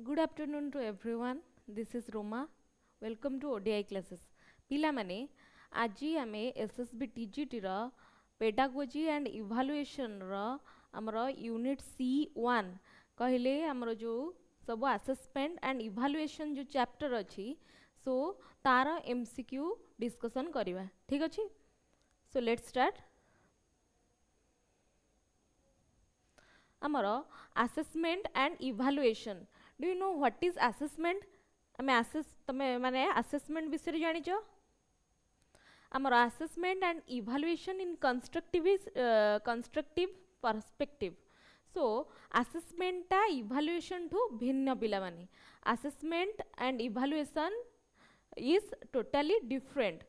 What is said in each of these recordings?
Good afternoon to everyone. This is Roma. Welcome to ODI classes. पिला माने आजी आमे SSB TGT रा pedagogy and evaluation रा हमरो यूनिट C1 कहले हमरो जो सब assessment and evaluation जो चैप्टर अछि सो तार MCQ डिस्कशन करिवा ठीक अछि. So let's start. हमरो assessment and evaluation. Do you know what is assessment? आमे तमे माने assessment विषय जानि छ आमर assessment and evaluation in constructive perspective. So assessment ता evaluation ठू भिन्न पिला माने assessment and evaluation is totally different.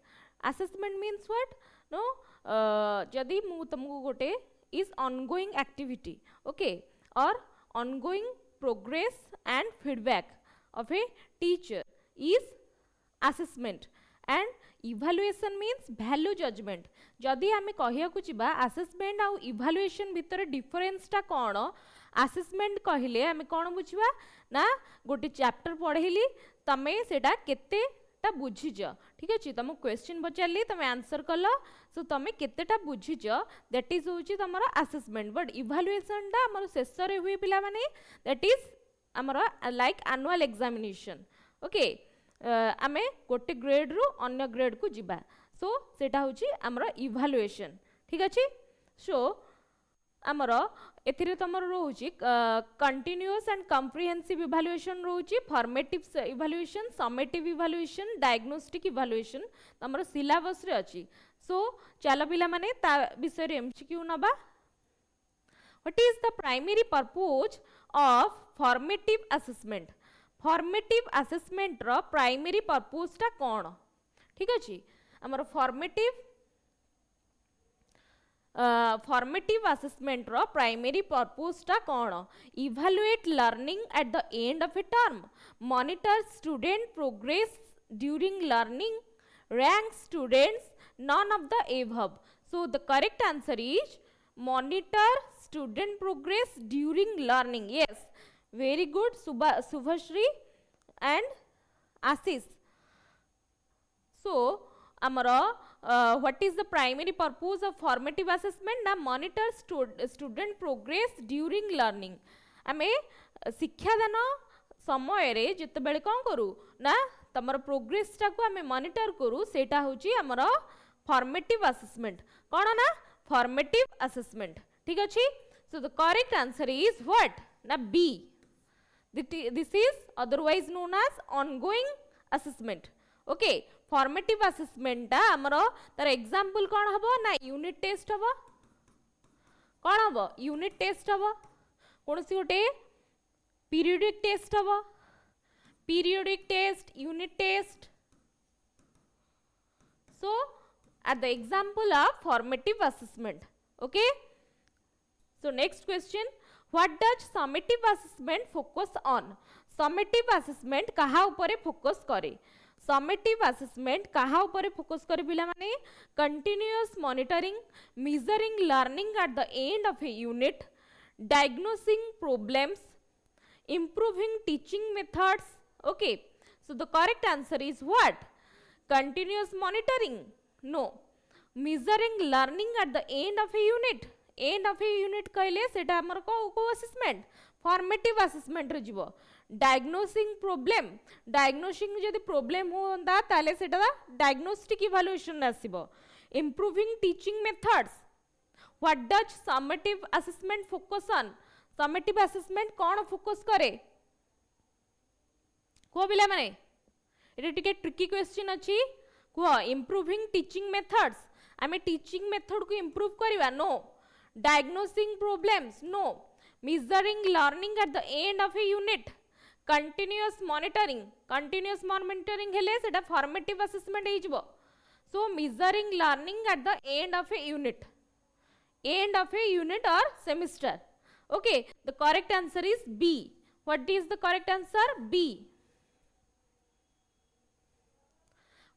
Assessment means what? No जदि मु तुमको गोटे is ongoing activity, okay, or ongoing progress and feedback of a teacher is assessment. And evaluation means value judgment. जदि आमे कहिया को चिबा assessment आउ evaluation भितर difference ता कोन assessment कहिले आमे कोन बुझिबा ना गोटे चैप्टर पढेली तमे सेटा केते ता बुझिज ठीक अछि तम क्वेश्चन बचाली तमे आंसर कलो सो तमे केतेटा बुझिज दैट इज होची तमरो असेसमेंट. बट इवैल्यूएशन ता हमर शेष रे हुई पिला माने दैट इज हमरो लाइक एनुअल एग्जामिनेशन. ओके आमे गोटे ग्रेड रु अन्य ग्रेड को जिबा सो सेटा होची हमरो इवैल्यूएशन ठीक अछि. सो आमर एथिरे तमर रोची कंटिन्यूअस एंड कॉम्प्रिहेंसिव इवैल्यूएशन रोची formative evaluation summative evaluation diagnostic evaluation तमर सिलेबस रे अछि. सो चलो पिला माने ता विषय रे एमसीक्यू नबा. What is the primary purpose of formative assessment? Formative assessment रो प्राइमरी पर्पस ता कोन ठीक अछि. हमर फॉर्मेटिव असेसमेंट रो प्राइमरी पर्पस ता कोन? Evaluate learning at the end of a term, monitor student progress during learning, rank students, none of the above. So the correct answer is monitor student progress during learning. Yes, very good Subhashri and Ashish. So amara what is the primary purpose of formative assessment? Na monitor student progress during learning. ame शिक्षा दान समय रे जते बेले कोन करू ना तमर progress टा को ame मॉनिटर करू सेटा होची हमर फॉर्मेटिव असेसमेंट. कोन ना फॉर्मेटिव असेसमेंट ठीक अछि. So the correct answer is what ना B. This is otherwise known as ongoing assessment. Okay formative assessment ता हमरो तार एग्जांपल कोन हबो ना यूनिट टेस्ट हबो. कोन हबो यूनिट टेस्ट हबो कोनसी गोटे पीरियडिक टेस्ट हबो periodic test, unit test. So at the example of formative assessment. Okay, so next question, what does summative assessment focus on? Summative assessment कहा ऊपर फोकस करे? Summative assessment कहा ऊपर फोकस करे पिला माने continuous monitoring, measuring learning at the end of a unit, diagnosing problems, improving teaching methods. Okay, so the correct answer is what? Continuous monitoring? No. Measuring learning at the end of a unit. End of a unit कहले सेटा हमर को assessment formative assessment रे जीवो. Diagnosing problem, diagnosing जदि problem होंदा ताले सेटा डायग्नोस्टिक इवैल्यूएशन आसीबो. Improving teaching methods. What does summative assessment focus on? Summative assessment कोन फोकस करे को पिला माने एटा टिके ट्रिकी क्वेश्चन अछि को इंप्रूविंग टीचिंग मेथड्स. आमे टीचिंग मेथड को इंप्रूव करबा नो. डायग्नोसिंग प्रॉब्लम्स नो. Measuring learning at the end of a unit, continuous monitoring हेले सेटा फॉर्मेटिव असेसमेंट हे जिवो. So measuring learning at the end of a unit और semester. Okay the correct answer is B. What is the correct answer? B.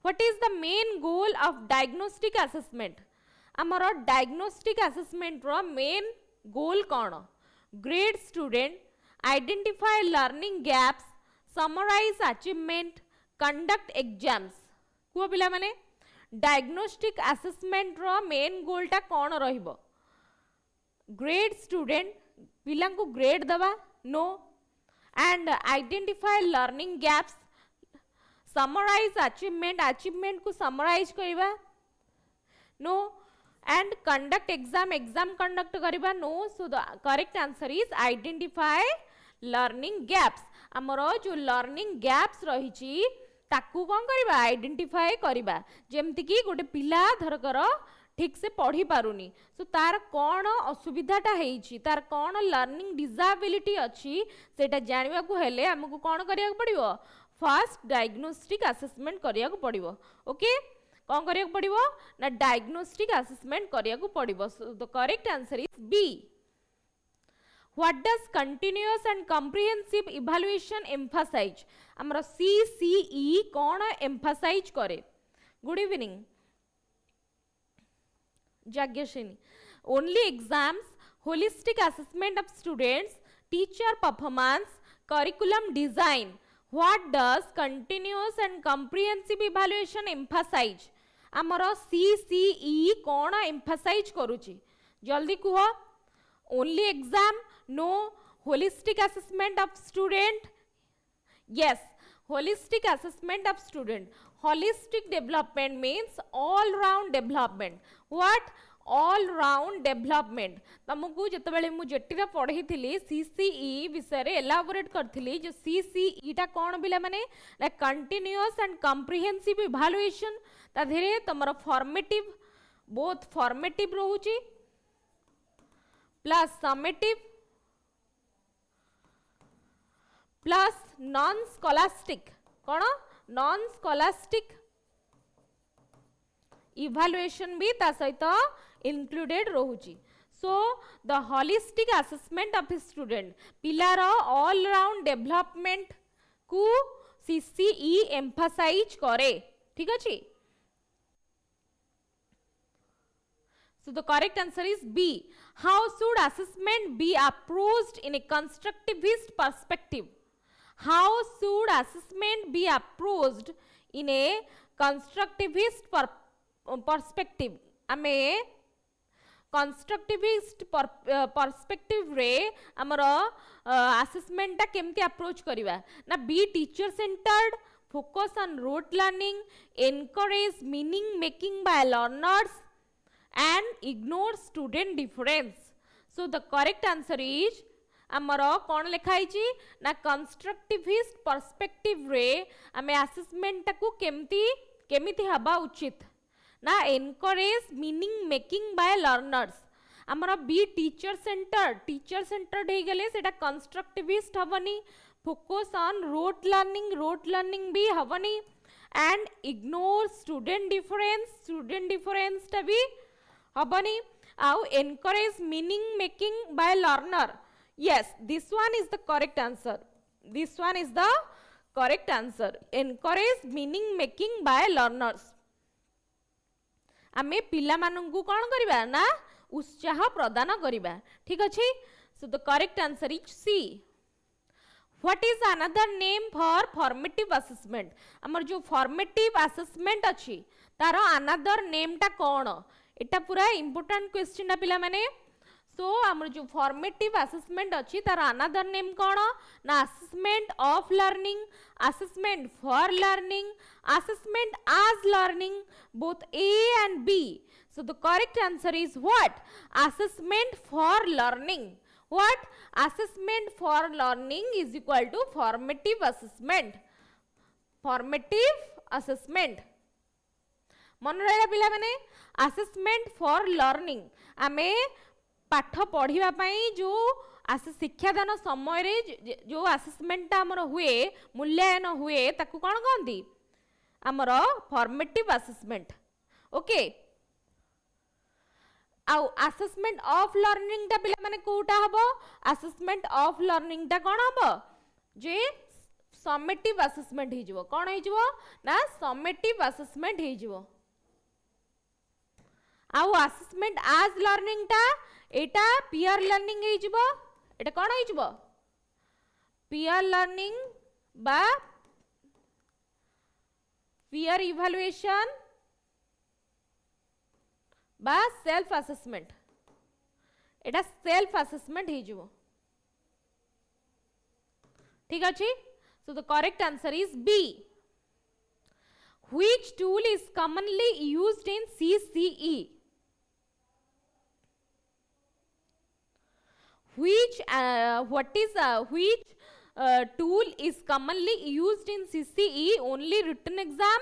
What is the main goal of diagnostic assessment? आमर diagnostic assessment रो main goal कौन? Grade student identify learning gaps, summarize achievement, conduct exams. कुह पिला माने diagnostic assessment रो main गोलटा कौन रहिबो? Grade student पिला को ग्रेड दबा नो, and identify learning gaps, summarize achievement, achievement को समराइज करबा नो, and conduct exam, exam conduct करबा नो. So the correct answer is identify learning gaps. हमरो जो लर्निंग गैप्स रहिची ताकू कौन करबा? आइडेंटिफाई करबा. जेमति कि गोटे पिला धरकर ठीक से पढ़ी पारुनी, सो तार कौन असुविधाटा हेइची, तार कौन लर्निंग डिसेबिलिटी अच्छी सेटा जानिबा को हेले हमको कौन करिया पड़िबो? फर्स्ट डायग्नोस्टिक असेसमेंट करिया को पड़िबो. ओके, कौन करिया को पड़िबो ना? डायग्नोस्टिक असेसमेंट करिया को पड़िबो. So the correct answer is B. What does continuous and comprehensive evaluation emphasize? हमरो CCE कौन emphasize करे? Good evening. Jagyashini. Only exams, holistic assessment of students, teacher performance, curriculum design. What does continuous and comprehensive evaluation emphasize? हमरो CCE कौन emphasize करूची? जल्दी कुह. Only exam, no. Holistic assessment of student, yes. Holistic assessment of student. Holistic development means all round development. What? All round development. तुमको जितेबाला मु जेटीरा पढ़ी थी CCE विषय रे एलाबोरेट करथिली. जो CCE टा कौन बिला माने ना कंटिन्यूअस एंड कॉम्प्रिहेंसिव इवैल्यूएशन. ता धीरे तमरो फॉर्मेटिव, बोथ फॉर्मेटिव रहूची plus summative plus non scholastic. कौन? नॉन स्कॉलास्टिक इवैल्यूएशन भी ता सहित इंक्लूडेड रहूची. So the holistic assessment of student, पिलार ऑल राउंड डेवलपमेंट को CCE एम्फासाइज करे. ठीक अछि. So the correct answer is B. How should assessment be approached in a constructivist perspective? How should assessment be approached in a constructivist perspective? आमे constructivist perspective रे हमरो assessment टा केमती approach करिवा ना? Be teacher centered, focus on rote learning, encourage meaning making by learners, and ignore student difference. So the correct answer is amaro kon lekha hichi na constructivist perspective re ame assessment taku kemiti haba uchit na encourage meaning making by learners. amaro be teacher centered he gale seta constructivist habani, focus on rote learning भी habani, and ignore student difference ta भी habani, au encourage meaning making by learner. Yes, this one is the correct answer. Encourage meaning making by learners. आमे पिला मानंगु कोन करिबा ना उत्साह प्रदान करिबा. ठीक अछि. So the correct answer is C. What is another name for formative assessment? हमर जो formative assessment अछि तारो another name टा कोन? एटा पूरा इंपोर्टेंट क्वेश्चन ना पिला माने. सो हमर जो फॉर्मेटिव असेसमेंट अछि तार अनदर नेम कोन ना? Assessment of learning, assessment for learning, assessment as learning, both A and B. So the correct answer is what? Assessment for learning. What? Assessment for learning is equal to formative assessment. Formative assessment. मन रहा पिला माने assessment for learning आमे पाठ पढ़िबा पई जो शिक्षादान समय रे जो असेसमेंट हमर हुए, मूल्यांकन हुए, ताकू कोन कहंती? हमर फॉर्मेटिव असेसमेंट. ओके. आउ असेसमेंट ऑफ लर्निंग टा पिला माने कोटा हबो? असेसमेंट ऑफ लर्निंग टा कोन हबो? जे समेटिव असेसमेंट हे जिवो. कोन हे जिवो ना? समेटिव असेसमेंट हे जिवो. आउ असेसमेंट आज लर्निंग टा एटा पीयर लर्निंग हे जिवो. एटा कोन हे जिवो? peer learning বা peer evaluation বা self assessment এটা self assessment ହେଇଯିବ ठीक अछि so the correct answer is B which tool is commonly used in CCE which tool is commonly used in CCE only written exam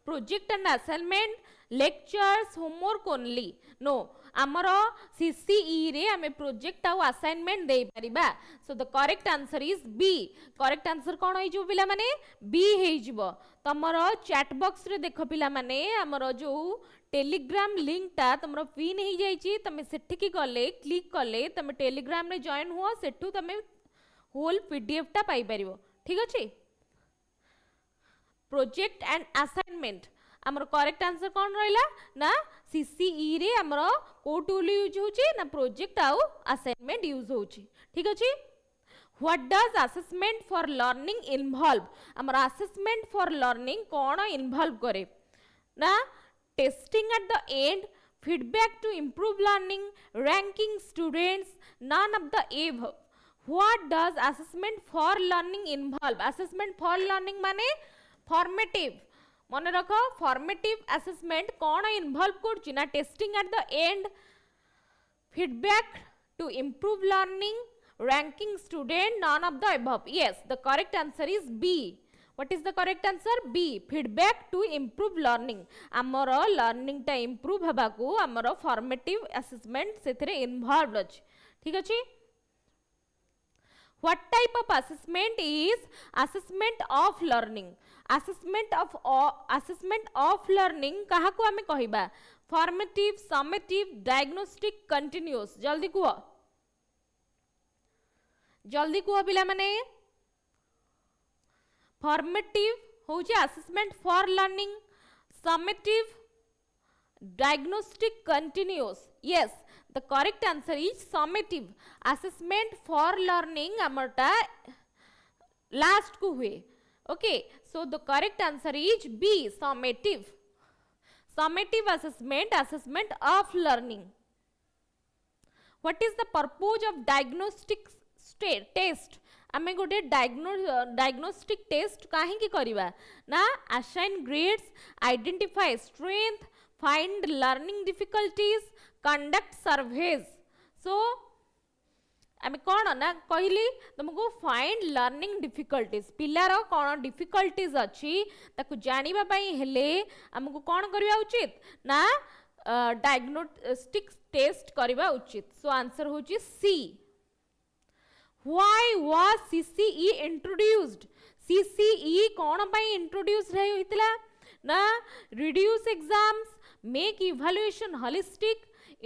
project and assignment lectures homework only no amaro CCE re ame project au assignment dei pariba so the correct answer is B correct answer kon hoy jibo pila mane B hei jibo tomoro chat box re dekho pila mane amaro jo Telegram link टा तुमरो pin ही जाई छी तमे सेठी की गले click कले तमे Telegram रे join हुआ सेठू तमे होल पीडीएफ टा पाई परिबो ठीक अछि प्रोजेक्ट एंड असाइनमेंट हमर करेक्ट आंसर कोन रहला ना सीसीई रे हमरो को टूल यूज होची ना प्रोजेक्ट आउ असाइनमेंट यूज होची ठीक अछि what does assessment for learning involve हमर असेसमेंट फॉर लर्निंग कोन इन्वॉल्व करे ना testing at the end feedback to improve learning ranking students none of the above what does assessment for learning involve assessment for learning mane formative mane rakho formative assessment kona involve korchi na testing at the end feedback to improve learning ranking student none of the above yes the correct answer is B what is the correct answer B feedback to improve learning amaro learning ta improve haba ku amaro formative assessment sethre involved अछि ठीक अछि what type of assessment is assessment of learning assessment of learning kaha ku ame kahiba formative summative diagnostic continuous jaldi kuha pila mane formative होची assessment for learning summative diagnostic continuous yes the correct answer is summative assessment for learning amarta last ku हुए okay so the correct answer is B summative assessment of learning what is the purpose of diagnostic test आमे गोटे diagnostic test काहे की करिबा ना assign grades identify strength find learning difficulties conduct surveys so आमे कोन ना कहली तुमको फाइंड लर्निंग डिफिकल्टीज पिलार कोन डिफिकल्टीज अछि ताकू जानिबा पई हेले हमको कोन करिबा उचित ना डायग्नोस्टिक टेस्ट करिबा उचित सो आंसर होची सी Why was CCE introduced? CCE कौन पाई introduced रही हुईतला ना reduce exams, make evaluation holistic,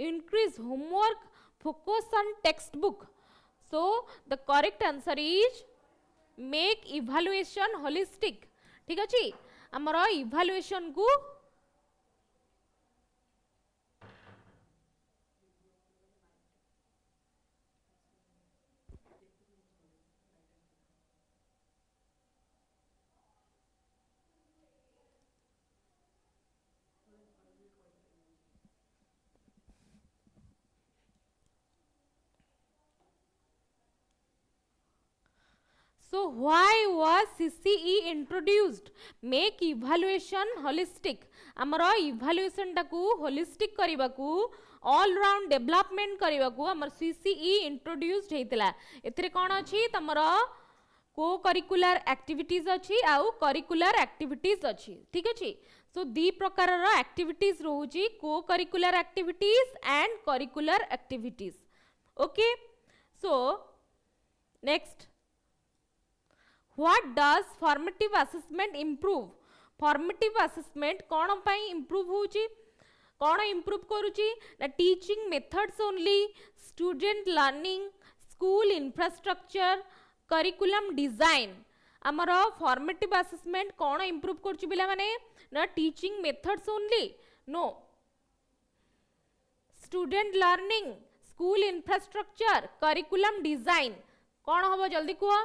increase homework, focus on textbook. So the correct answer is make evaluation holistic. ठीक अछि हमरा evaluation को So why was CCE introduced? Make evaluation holistic. आमर evaluation टाकू holistic करिबा को all round development करिबा को आमर CCE introduced हेतिला एथिरे कोन अछि तमर को करिकुलर एक्टिविटीज अछि आउ करिकुलर एक्टिविटीज अछि ठीक अछि सो दी प्रकार रो एक्टिविटीज रहउची को curricular activities and curricular activities okay so next What does formative assessment improve? Formative assessment कौन पाई improve होची कौन improve करूची ना teaching methods only, student learning, school infrastructure, curriculum design. आमरा formative assessment कौन improve करूची बिला माने ना teaching methods only, no. Student learning, school infrastructure, curriculum design. कौन होबो जल्दी कुआ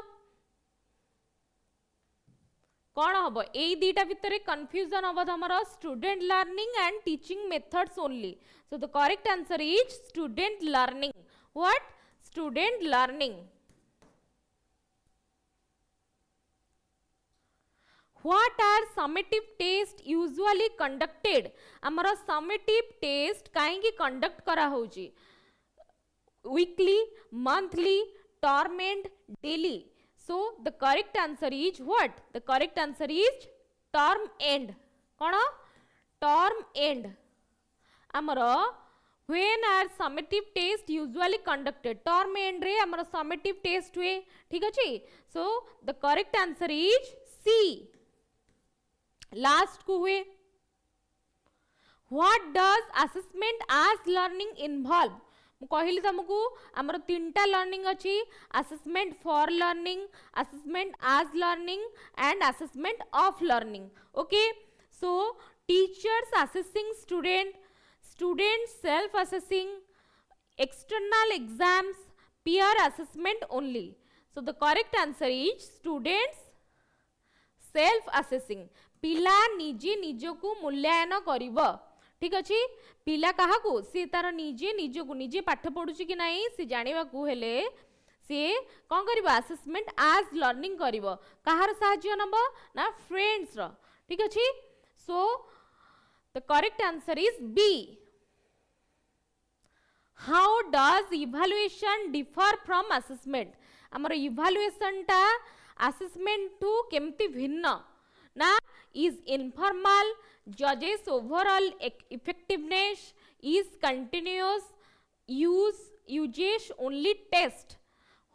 कौन हम ए दीटा भितर कन्फ्यूजन हम हमर student learning and teaching methods only. So the correct answer is student learning. What? Student learning. What are summative test usually conducted? आमर summative test कहीं conduct करा होची? Weekly, monthly, term and daily. So the correct answer is what? The correct answer is term end. कौन? Term end. आमर when are summative test usually conducted? Term end रे आमर summative test हुए. ठीक अच्छी? So the correct answer is C. Last को हुए. What does assessment as learning involve? मु कहली तुमको हमर तीनटा लर्निंग अछि. Assessment for learning, assessment as learning and assessment of learning. Okay, so teachers assessing student, student self assessing, external exams, peer assessment only. So the correct answer is students self assessing. पिला निजे निजको मूल्यांकन करिवो. ठीक अछि? पिला काहाकू से तार निजे निजको निजे पाठ पढुछि कि नाही से जानिबा को हेले से कोन करिवो असेसमेंट एज लर्निंग करिवो. काहार सहाय्य नबो ना फ्रेंड्स रो. ठीक अछि? So the correct answer is B. How does evaluation differ from assessment? हमर इवैल्यूएशन टा असेसमेंट टू केमती भिन्न ना. is informal, judges overall effectiveness, is continuous, uses only test.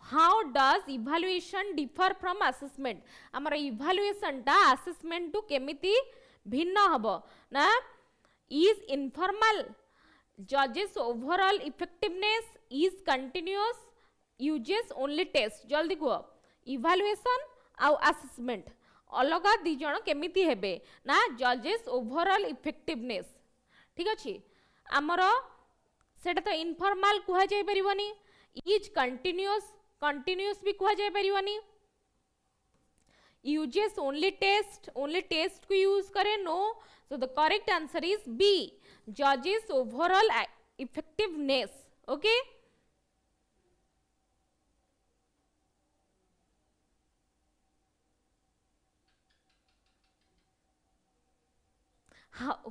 How does evaluation differ from assessment? हमर evaluation टा assessment to केमिति भिन्न हबो ना. is informal, judges overall effectiveness, is continuous, uses only test. जल्दी कहो evaluation आउ assessment अलगा दी जण केमिति हेबे ना. जजेस ओवरऑल इफेक्टिवनेस. ठीक अछि? आमर सेटा तो इनफॉर्मल कुहा जाय परिवनी. इज कंटीन्यूअस, कंटीन्यूअस भी कुहा जाय परिवनी. Uses only test, only test को यूज करे नो. So the correct answer is B. जजेस overall effectiveness. Okay,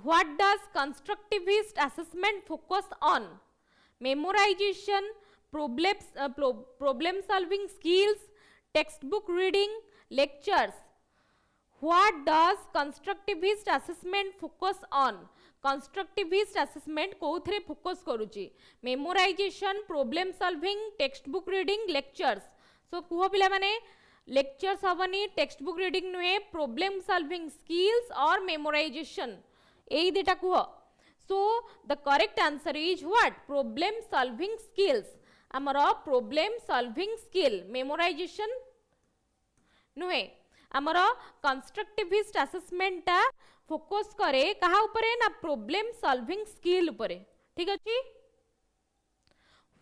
what does constructivist assessment focus on? Memorization, problem solving skills, textbook reading, lectures. What does constructivist assessment focus on? Constructivist assessment कोउथरे focus करूची? Memorization, problem solving, textbook reading, lectures. So कुह पिला माने lectures हवनी, textbook reading नुहे, problem solving skills और memorization. AE देटा Kuh. So the correct answer is what? Problem solving skills. आमर problem solving skill, memorization नुहे. आमर constructivist assessment टा focus करे कहा उपरे ना problem solving skill उपरे. ठीक अछि?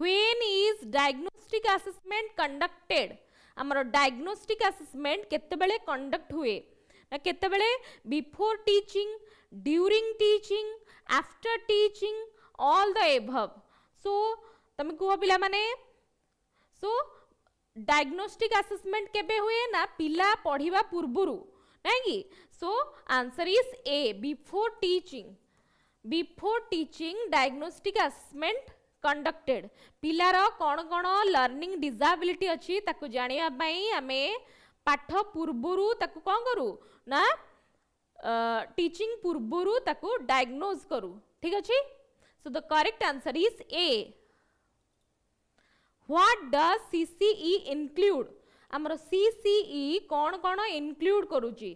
When is diagnostic assessment conducted? आमर diagnostic assessment केते बेले conduct हुए ना. केते बेले before teaching, during teaching, after teaching, all the above. So तमे कुह पिला माने. So diagnostic assessment केबे हुए ना पिला पढ़िबा पूर्वरु नै कि. So answer is A, before teaching. Before teaching diagnostic assessment conducted. Pillar cone cone learning disability अछि ताकु जानिबा पई हमे पाठ पूर्वरु ताकु कोन करू ना टीचिंग पूर्वरु ताकु डायग्नोज करू. ठीक अछि? So the correct answer is A. What does CCE include? हमर CCE कोन कोन include करूची?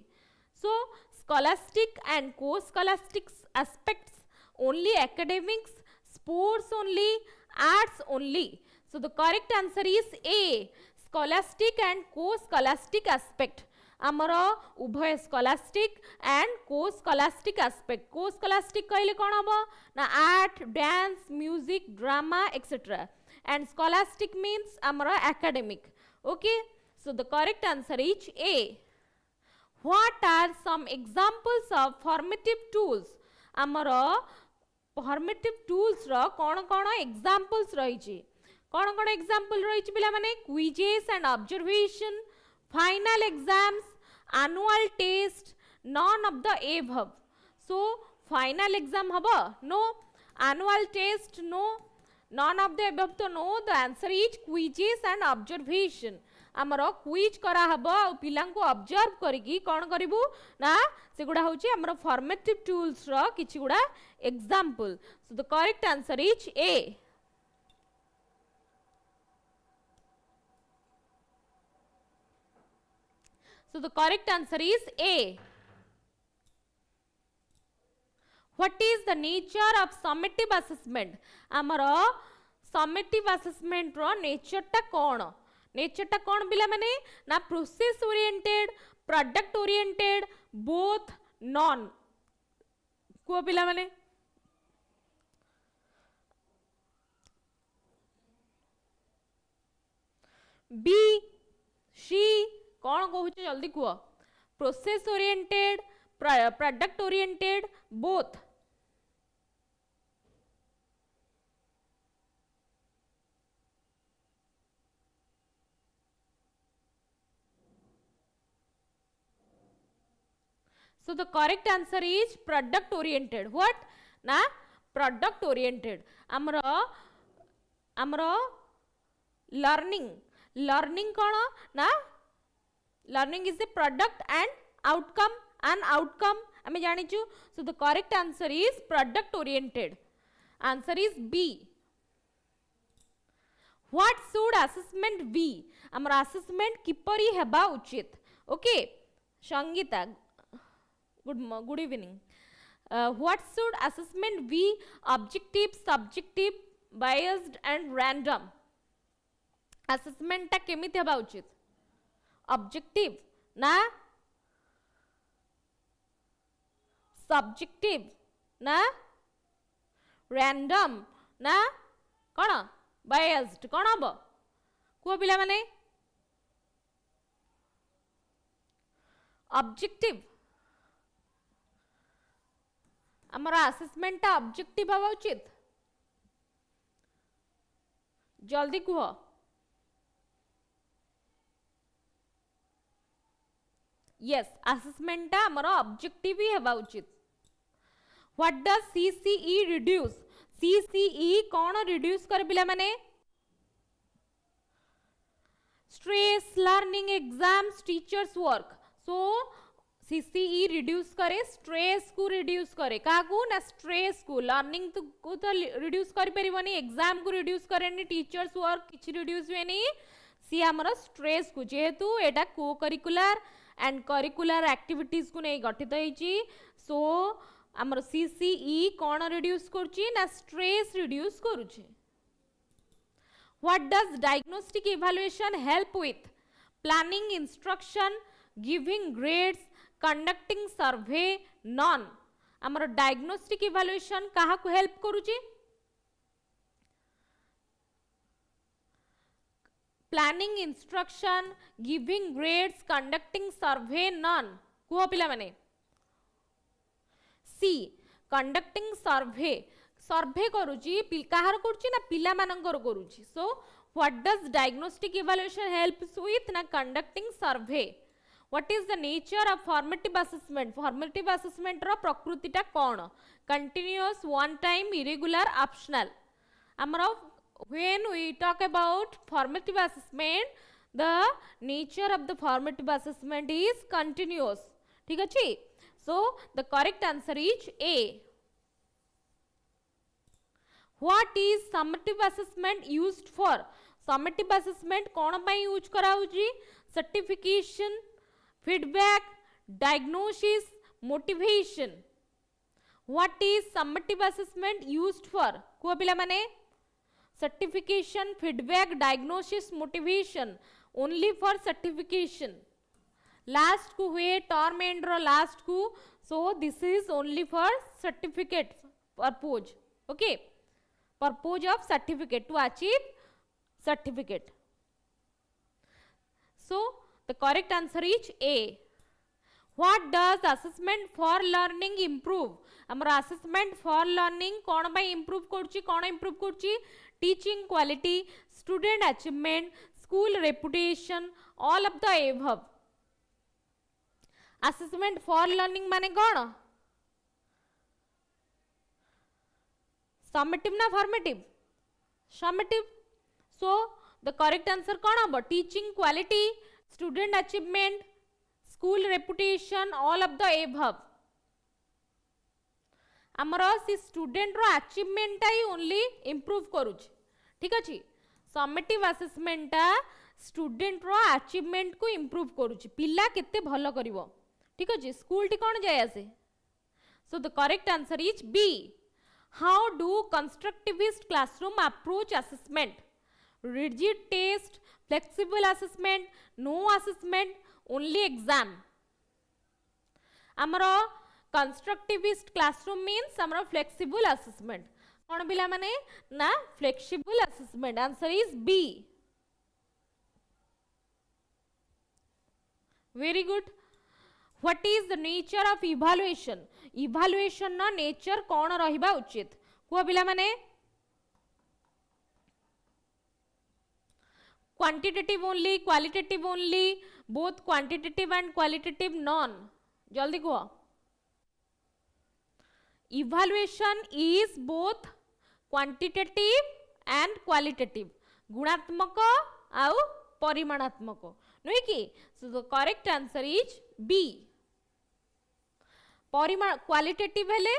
So scholastic and co-scholastic aspects only, academics, sports only, arts only. So the correct answer is A, scholastic and co-scholastic aspect. आमर उभय scholastic and co-scholastic aspect. Co-scholastic कहले कोन हबो ना art, dance, music, drama, etc. And scholastic means आमर academic. Okay, so the correct answer is A. What are some examples of formative tools? आमर formative tools रो कौन examples रही कौन example रही पिला माने quizzes and observation, final exams, annual test, none of the above. So final exam haba no, annual test no, none of the above तो no. The answer is quizzes and observation. आमर quiz करा हबो आ पिला को observe करिकी कोन करिवु ना सेगुडा होची आमर फॉर्मेटिव टूल्स रो किछि गुडा example. So the correct answer is A. So the correct answer is A. What is the nature of summative assessment? आमर summative assessment रो nature टा कोन? नेचर टा कौन पिला माने ना process oriented, product oriented, both, none को पिला माने बी सी कौन कहूछ जल्दी कुह. Process oriented, product oriented, both. So the correct answer is product oriented. What? Na product oriented. Amro learning kono na learning is a product and outcome, ame janichu. So the correct answer is product oriented. Answer is B. What should assessment be? Amar assessment kipari heba uchit. Okay, Shangita, good evening. What should assessment be? Objective, subjective, biased and random. Assessment ta kemiti heba uchit? Objective na subjective na random na kona biased kona haba kuo pila mane objective. आमर assessment टा objective हवा उचित. जल्दी कुह. Yes assessment टा आमर objective ही हवा उचित. What does CCE reduce? CCE कौन रिड्यूस कर पिला माने stress, learning, exams, teachers work. So CCE reduce करे स्ट्रेस को रिड्यूस करे काकू ना स्ट्रेस को. लर्निंग को तो रिड्यूस कर परिबनी, एग्जाम को रिड्यूस करेनी, टीचर्स वर्क किछि रिड्यूस वेनी. सी हमर स्ट्रेस को जेहेतु एटा को करिकुलर एंड करिकुलर एक्टिविटीज को नै गठित होईची. सो हमर सीसीई कोन रिड्यूस करची ना स्ट्रेस रिड्यूस करूची. What does diagnostic evaluation help with? Planning, instruction, giving grades, conducting survey, none. आमर डायग्नोस्टिक इवैल्यूएशन कहा को हेल्प करूची? Planning, instruction, giving grades, conducting survey, none. कुह पिला माने सी कंडक्टिंग सर्वे. सर्वे करूची काहर करूची ना पिला मानकर करूची. So what does diagnostic evaluation helps with ना conducting survey. What is the nature of formative assessment? Formative assessment रो प्रकृति टा कौन? Continuous, one time, irregular, optional. Amaro when we talk about formative assessment, the nature of the formative assessment is continuous. ठीक अछि? So the correct answer is A. What is summative assessment used for? Summative assessment कौन पाई use करा होची? Certification, feedback, diagnosis, motivation. What is summative assessment used for? कुआ पिला माने certification, feedback, diagnosis, motivation. Only for certification. Last को हुए term end रो last को. So this is only for certificate purpose. Okay. Purpose of certificate, to achieve certificate. So the correct answer is A. What does assessment for learning improve? हमर assessment for learning कौन by improve करची कौन improve करची teaching quality, student achievement, school reputation, all of the above. Assessment for learning माने कौन? Summative ना formative? Summative. So the correct answer कौन हबो? Teaching quality, student achievement, school reputation, all of the above. आमर सी student रो achievement टा ही only improve करूची ठीक अछि समेटिव असेसमेंट टा स्टूडेंट रो अचीवमेंट को इंप्रूव करूची पिला केते भलो करिवो ठीक अछि स्कूल टी कोन जाय आसे so the correct answer is B how do constructivist classroom approach assessment rigid test flexible assessment no assessment only exam आमर कंस्ट्रक्टिविस्ट क्लासरूम मीन्स हमर फ्लेक्सिबल असेसमेंट कोन पिला माने ना flexible assessment answer is B very good what is the nature of evaluation evaluation ना nature कोन रहिबा उचित को पिला माने quantitative only qualitative only both quantitative and qualitative non जल्दी को Evaluation is both quantitative and qualitative. गुणात्मक आउ परिमाणात्मक नुई कि so the correct answer is B. परिमाण क्वालिटेटिव हेले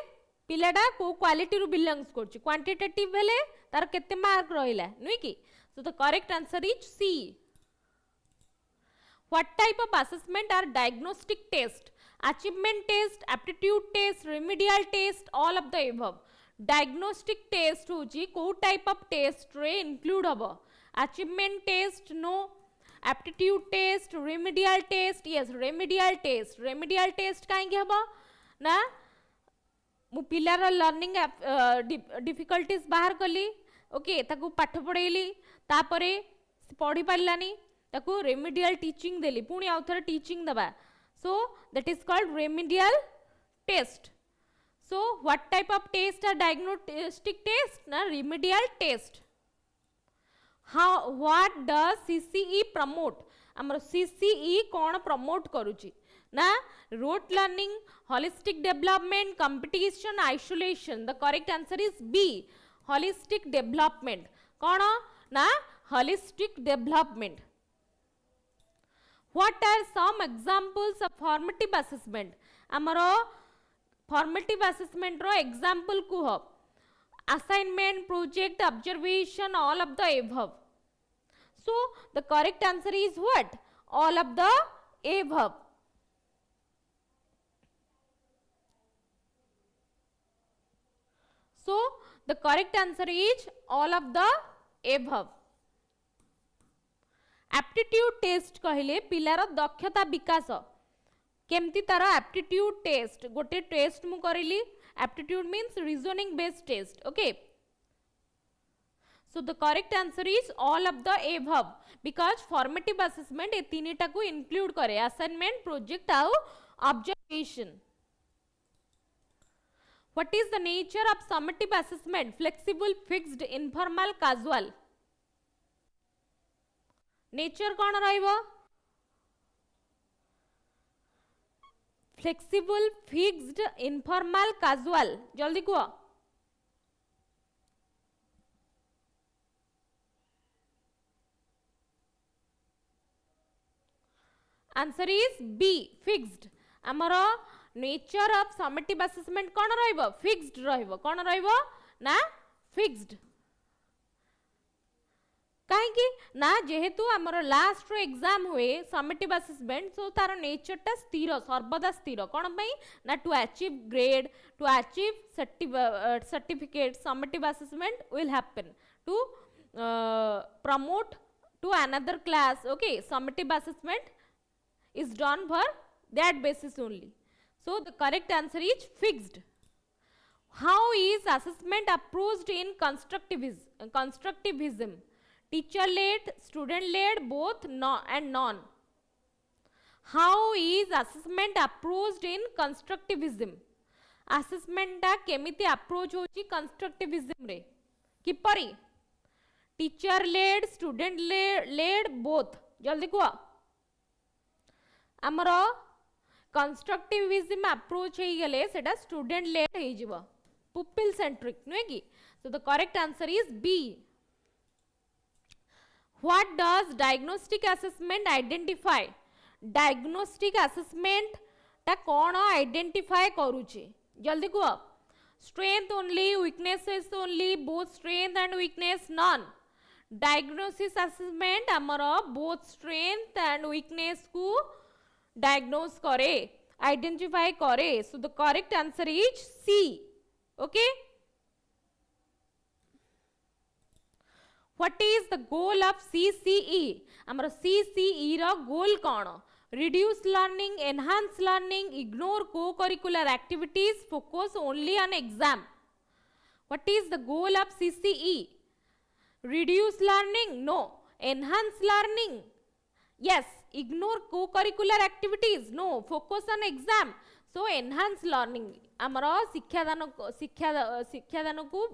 पिलाडा को क्वालिटी रु बिलोंग्स करछि क्वांटिटेटिव हेले तार केते मार्क रहिला नुई कि so the correct answer is C. What type of assessment are diagnostic test? Achievement test, aptitude test, remedial test, all of the above. Diagnostic test होची को type of test रे include हबो achievement test no aptitude test remedial test yes remedial test काहे कि हबो ना मु पिलार learning difficulties बाहर कली ओके ताकू पाठ पढेली तापरे पढी पारलानी ताकू रेमेडियल टीचिंग देली पुणी आउथर टीचिंग दबा so that is called remedial test so what type of test are diagnostic test na remedial test how what does CCE promote amar CCE kon promote karuchi na rote learning holistic development competition isolation the correct answer is B holistic development kon na holistic development What are some examples of formative assessment? Amaro formative assessment ro example kuh assignment, project, observation, all of the above. So the correct answer is what? All of the above. So the correct answer is all of the above. Aptitude test कहले पिलार दक्षता विकास केमती तार aptitude test गोटे test मु करिली aptitude means reasoning based test okay so the correct answer is all of the above because formative assessment ए तीनटा को इंक्लूड करे असाइनमेंट प्रोजेक्ट आउ observation what is the nature of summative assessment flexible fixed informal casual nature कौन रहिबो flexible fixed informal casual जल्दी को answer is B fixed आमर नेचर ऑफ समेटिव असेसमेंट कौन रहिबो फिक्स्ड रहिबो कौन रहिबो ना फिक्स्ड कहीं ना जेहेतु आमर लास्ट रो एग्जाम हुए समेटिव असेसमेंट सो तार नेचर टा स्थिर सर्वदा स्थिर कौन पई ना to achieve grade to achieve certificate summative assessment will happen to promote to another class okay summative assessment is done for that basis only so the correct answer is fixed how is assessment approached in constructivism teacher led student led both no and non How is assessment approached in constructivism? Assessment टा केमिति approach होची constructivism रे किपरि teacher led student led both जल्दी कुआ आमर constructivism approach हे गले सेटा student led हे जिवो pupil centric नुहे की so the correct answer is B. What does diagnostic assessment identify? Diagnostic assessment टा कौन identify करूचे जल्दी को strength only, weaknesses only, both strength and weakness none. Diagnosis assessment हमारा both strength and weakness को diagnose करे identify करे so the correct answer is C. Okay. What is the goal of CCE? हमारा CCE रा goal कौन reduce learning, enhance learning, ignore co-curricular activities, focus only on exam. What is the goal of CCE? Reduce learning? No. Enhance learning? Yes. Ignore co-curricular activities? No. Focus on exam. So, enhance learning. आमरा शिक्षादान को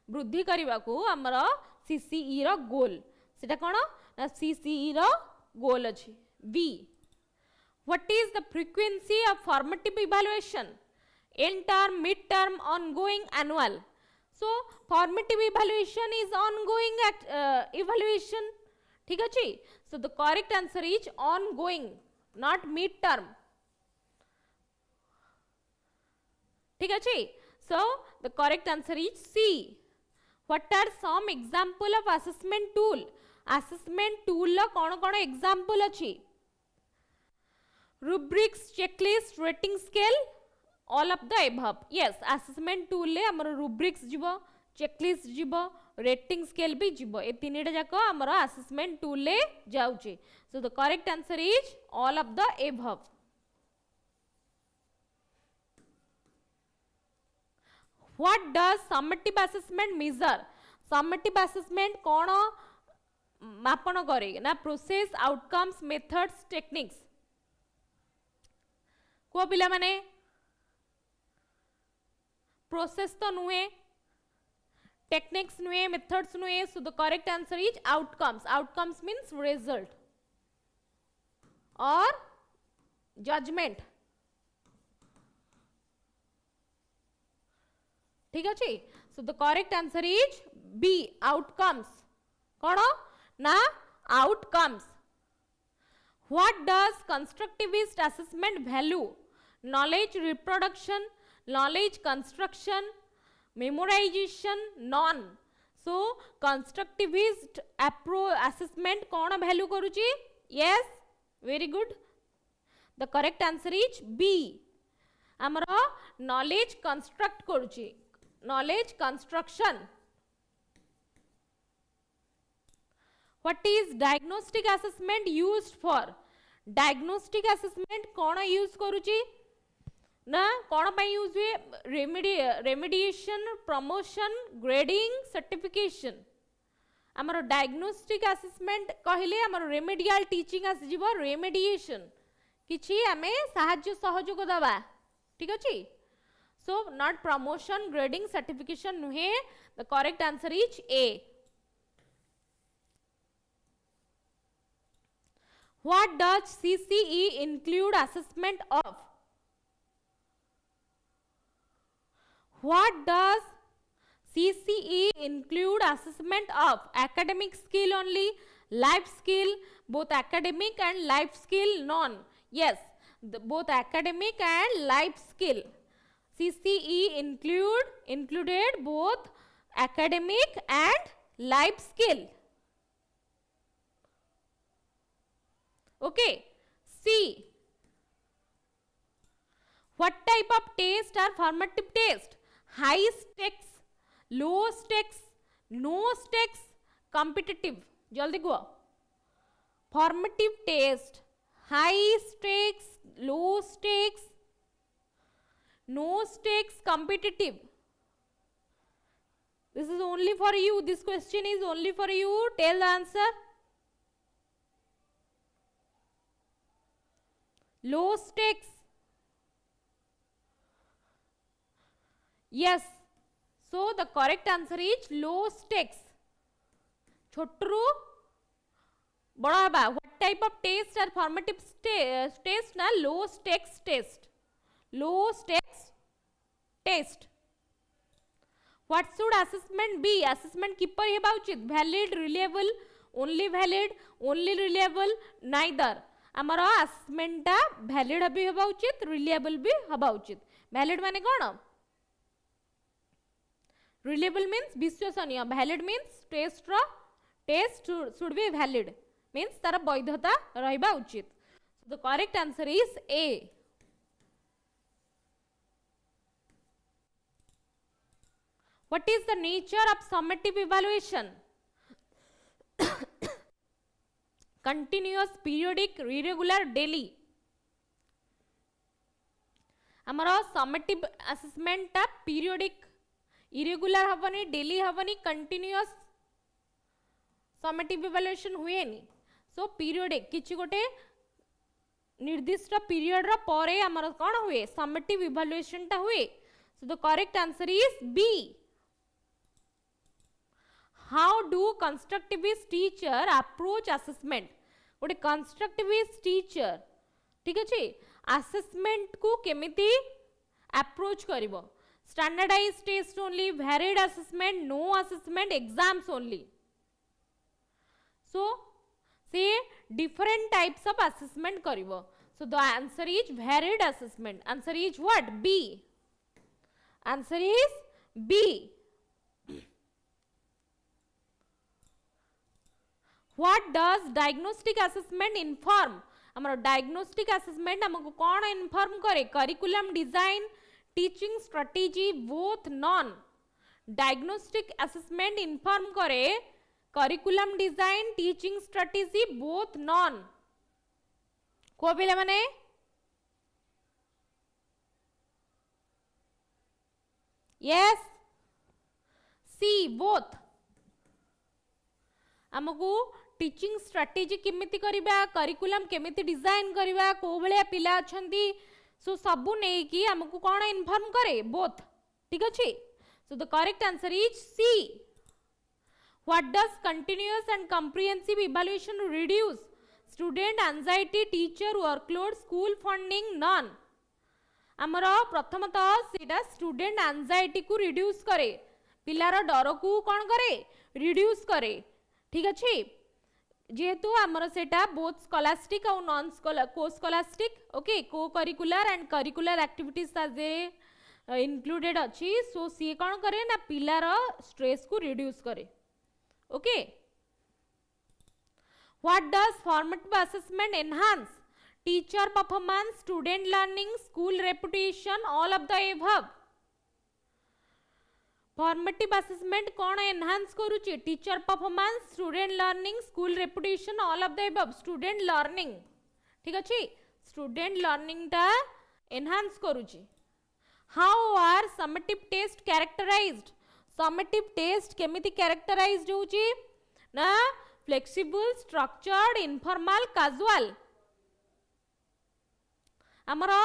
वृद्धि करने को आमरा CCE रा goal. सेटा कौन? CCE रा goal अच्छी. B. What is the frequency of formative evaluation? End term, mid term, ongoing, annual. So, formative evaluation is ongoing evaluation. ठीक है? So, the correct answer is ongoing, not mid term. ठीक है? So, the correct answer is C. What are some example of assessment tool? Assessment tool ला कौन example अच्छी? Rubrics, checklist, rating scale, all of the above. Yes, assessment tool ले हमारा rubrics जीवो, checklist जीवो, rating scale भी जीवो. ये तीनटा जाको हमारा assessment tool ले जाऊँचे. So the correct answer is all of the above. What does summative assessment measure? Summative assessment कौन मापन करे? ना process, outcomes, methods, techniques. को पिला माने प्रोसेस तो नुहे टेक्निक्स नुहे मेथड्स नुहे so the correct answer is outcomes. Outcomes means result और जजमेंट. ठीक है so the correct answer is B outcomes. कौन ना outcomes. What does constructivist assessment value? Knowledge reproduction, knowledge construction, memorization, none. So, constructivist assessment कौन value करूची? Yes, very good. The correct answer is B. हमारा knowledge construct करूची. Knowledge construction. What is diagnostic assessment used for? Diagnostic assessment कौन use करूची? ना कौन पाई use हुए? Remediation, promotion, grading, certification. हमारा diagnostic assessment कहले हमारा remedial teaching आसीजिबो remediation. किछि हमें साहाଯ୍य सहयोग दबा. ठीक अछि? So not promotion, grading, certification नुहे. The correct answer is A. What does CCE include assessment of? What does CCE include assessment of? Academic skill only, life skill, both academic and life skill, none. Yes, both academic and life skill. CCE included both academic and life skill. Okay. C. What type of test are formative test? High stakes, low stakes, no stakes, competitive. जल्दी को formative test, high stakes, low stakes, no stakes, competitive. This is only for you. This question is only for you. Tell the answer. low stakes. Yes, so the correct answer is low stakes. छोटरू बड़ा हबा. What type of test are formative test ना? Low stakes test. Low stakes test. What should assessment be? Assessment किपर हेबा उचित. Valid, reliable, only valid, only reliable, neither. आमर assessment टा valid भी हेबा उचित, reliable भी हेबा उचित. Valid माने कौन? Reliable means विश्वसनीय. Valid means test should be valid. Means तार वैधता रहिबा उचित. So the correct answer is A. What is the nature of summative evaluation? Continuous, periodic, irregular, daily. हमारा summative assessment टा periodic, irregular हवनी, daily हवनी, continuous summative evaluation हुए नी. So periodic किछि गोटे निर्दिष्ट period रा परे हमारा कौन हुए? Summative evaluation टा हुए. So the correct answer is B. How do constructivist teacher approach assessment? गोटे constructivist teacher ठीक अछि assessment को केमिति approach करिवो? Standardized test only, varied assessment, no assessment, exams only. So say different types of assessment karibo. So the answer is varied assessment. Answer is what? B. Answer is B. What does diagnostic assessment inform? हमारा diagnostic assessment हमको कौन inform करे? Curriculum design, teaching strategy, both none. Diagnostic assessment inform करे curriculum design, teaching strategy, both none. को पिला माने? Yes. C, both. हमको teaching strategy केमिति करिबा, करिकुलम केमिति डिजाइन करिबा, को भलिया पिला अछंती, सो सबु नै कि हमको कोन इन्फॉर्म करे? बोथ. ठीक अछि. So the correct answer is C. What does continuous and comprehensive evaluation reduce? Student anxiety, teacher workload, school funding, none. हमरा प्रथमतः सेटा स्टूडेंट एंजाइटी को रिड्यूस करे, पिलार डर को कोन करे? रिड्यूस करे. ठीक अछि. जेहेतु हमर सेटा बोथ स्कॉलास्टिक और नॉन को स्कॉलास्टिक, ओके, को करिकुलर एंड करिकुलर एक्टिविटीज साजे इंक्लूडेड अछि. सो सी कोन करे ना पिलार स्ट्रेस को रिड्यूस करे. Okay. What does formative assessment enhance? Teacher performance, student learning, school reputation, all of the above. Formative assessment कौन enhance करूची? Teacher performance, student learning, school reputation, all of the above. Student learning. ठीक अछि? Student learning टा enhance करूची. How are summative test characterized? Summative test केमिति characterized होची? ना flexible, structured, informal, casual. हमारा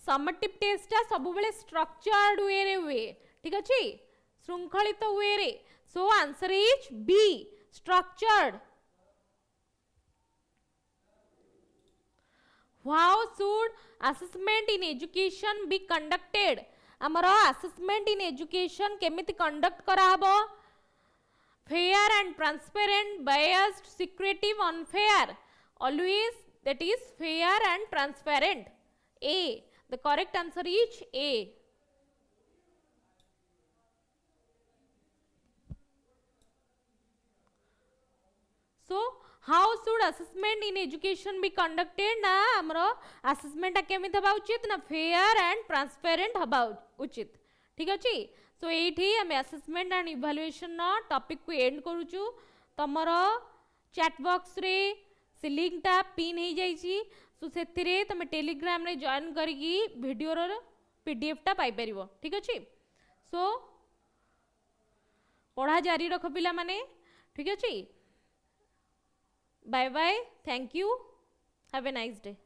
summative test टा सब बेले structured way रे हुए. ठीक अछि? श्रृंखलित हुए रे. So answer is B, structured. How should assessment in education be conducted? हमारा assessment in education केमिति conduct करा हबो? Fair and transparent, biased, secretive, unfair. Always that is fair and transparent. A. The correct answer is A. So how should assessment in education be conducted? ना हमरो assessment केमिति हबा उचित ना fair and transparent हबा उचित. ठीक अछि. सो एठी हमें असेसमेंट एंड इवैल्यूएशन ना टॉपिक को एंड करूछु. तमर चैट बॉक्स रे से लिंक टा पिन हे जाई छी. सो सेथिरे तमे टेलीग्राम रे जॉइन करगी वीडियो रो पीडीएफ टा पाई परिबो. ठीक अछि. सो पढ़ा जारी रख पिला माने. ठीक अछि. Bye bye. Thank you. Have a nice day.